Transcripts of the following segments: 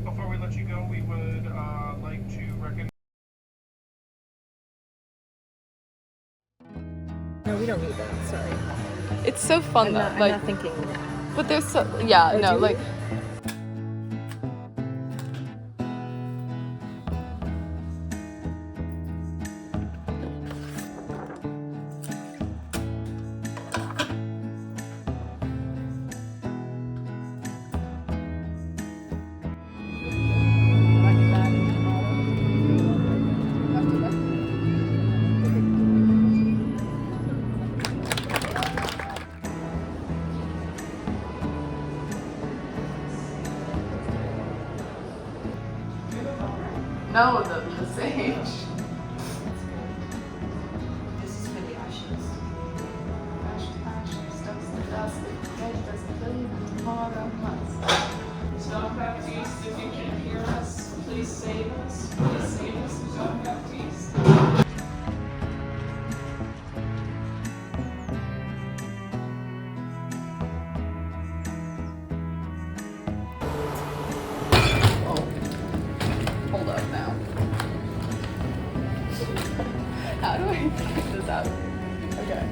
Before we let you go, we would like to recommend. No, we don't need that. Sorry. It's so fun though. I'm Like, not thinking. but there's so yeah, no, like. No, the sage. This is for the ashes. Stop Baptiste, if you can hear us, please save us. Please save us, Stop Baptiste. Hold up now. How do I find this out? Okay.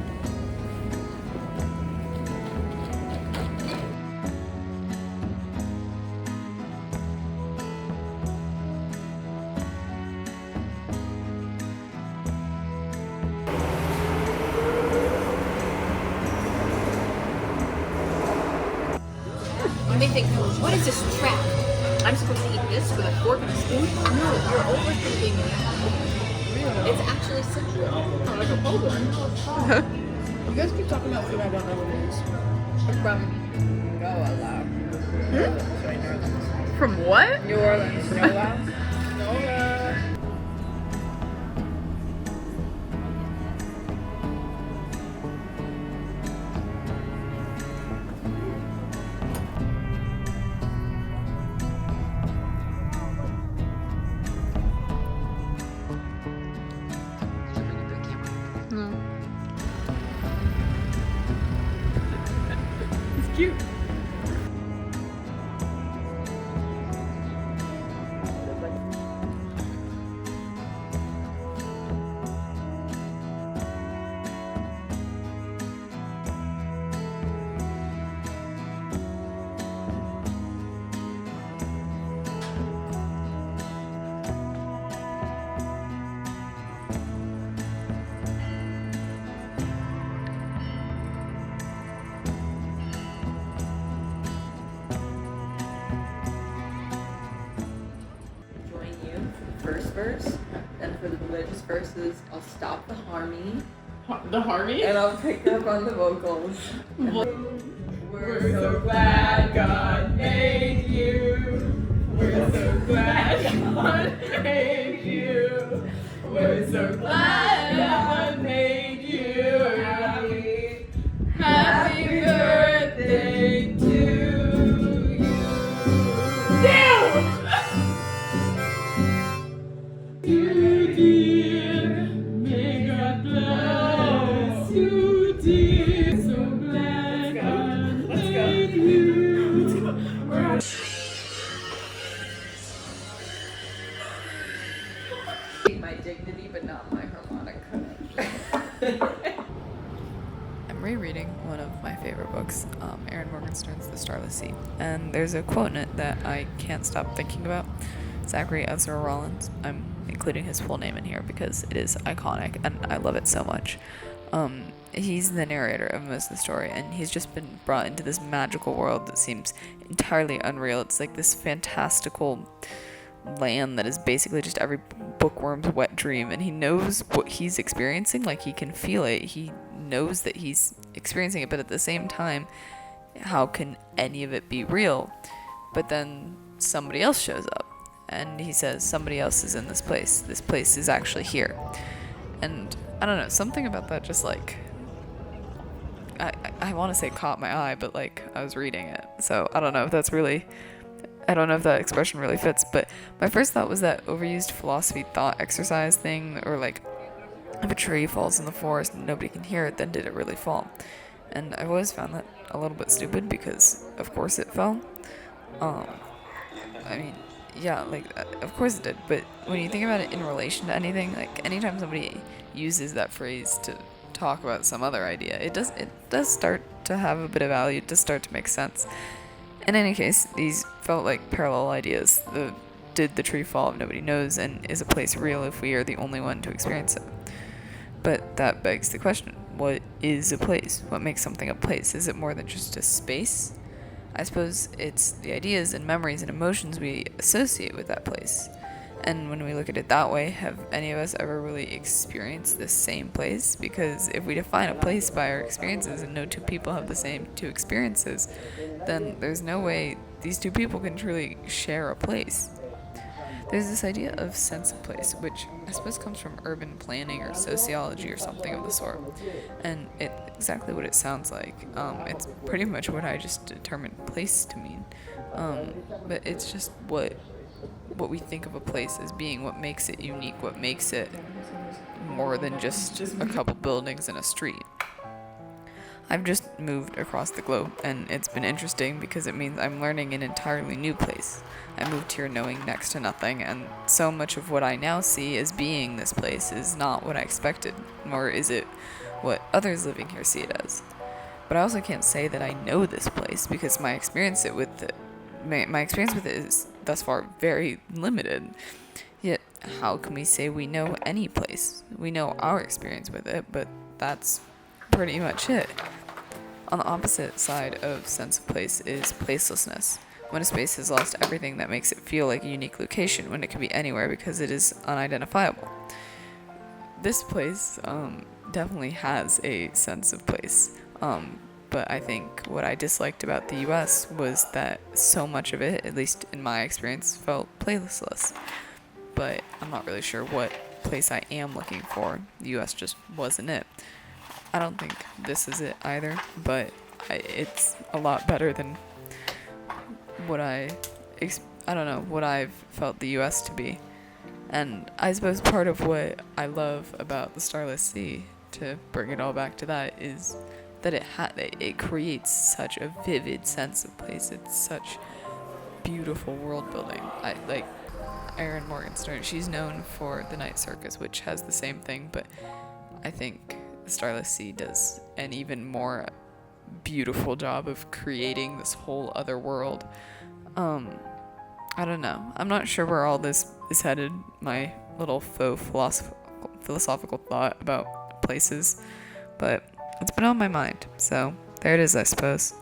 You may think, what is this trap? I'm supposed to eat this with a fork and a spoon? No, you're overthinking it. It's actually simple. Oh, like a pole one. You guys keep talking about food I don't know what it is. From Nola. From what? New Orleans. Nola. Nola. No. It's cute. First verse, then for the religious verses, I'll stop the harmony, The Harvey? and I'll pick up on the vocals. We're so glad God made you. We're so glad God made you. We're so glad God made you. Happy, happy birthday to you. You dear, may God bless you, dear. So glad God made you. My dignity, but not my harmonica. I'm rereading one of my favorite books, Erin Morgenstern's The Starless Sea, and there's a quote in it that I can't stop thinking about. Zachary Ezra Rollins. I'm including his full name in here because it is iconic and I love it so much. He's the narrator of most of the story, and he's just been brought into this magical world that seems entirely unreal. It's like this fantastical land that is basically just every bookworm's wet dream, and he knows what he's experiencing. Like, he can feel it, he knows that he's experiencing it, but at the same time, how can any of it be real? But then somebody else shows up and he says, somebody else is in this place is actually here. And I don't know, something about that just like, I want to say caught my eye, but like I was reading it, so I don't know if that's really, I don't know if that expression really fits. But my first thought was that overused philosophy thought exercise thing, or like if a tree falls in the forest and nobody can hear it, then did it really fall? And I've always found that a little bit stupid because, of course, it fell. I mean, yeah, like, of course it did, but when you think about it in relation to anything, like, anytime somebody uses that phrase to talk about some other idea, it does start to have a bit of value, it does start to make sense. In any case, these felt like parallel ideas. Did the tree fall if nobody knows, and is a place real if we are the only one to experience it? But that begs the question, what is a place? What makes something a place? Is it more than just a space? I suppose it's the ideas and memories and emotions we associate with that place. And when we look at it that way, have any of us ever really experienced the same place? Because if we define a place by our experiences and no two people have the same two experiences, then there's no way these two people can truly share a place. There's this idea of sense of place, which I suppose comes from urban planning or sociology or something of the sort. And it's exactly what it sounds like. It's pretty much what I just determined place to mean. But it's just what we think of a place as being, what makes it unique, what makes it more than just a couple buildings and a street. I've just moved across the globe, and it's been interesting because it means I'm learning an entirely new place. I moved here knowing next to nothing, and so much of what I now see as being this place is not what I expected, nor is it what others living here see it as. But I also can't say that I know this place because my experience with it is thus far very limited. Yet, how can we say we know any place? We know our experience with it, but that's pretty much it. On the opposite side of sense of place is placelessness, when a space has lost everything that makes it feel like a unique location, when it can be anywhere because it is unidentifiable. This place definitely has a sense of place, but I think what I disliked about the US was that so much of it, at least in my experience, felt placeless. But I'm not really sure what place I am looking for. The US just wasn't it. I don't think this is it either, but it's a lot better than what what I've felt the US to be. And I suppose part of what I love about the Starless Sea, to bring it all back to that, is that it creates such a vivid sense of place. It's such beautiful world building. I like Erin Morgenstern. She's known for The Night Circus, which has the same thing, but I think the Starless Sea does an even more beautiful job of creating this whole other world. I don't know. I'm not sure where all this is headed, my little faux philosophical thought about places, but it's been on my mind, so there it is, I suppose.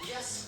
Yes.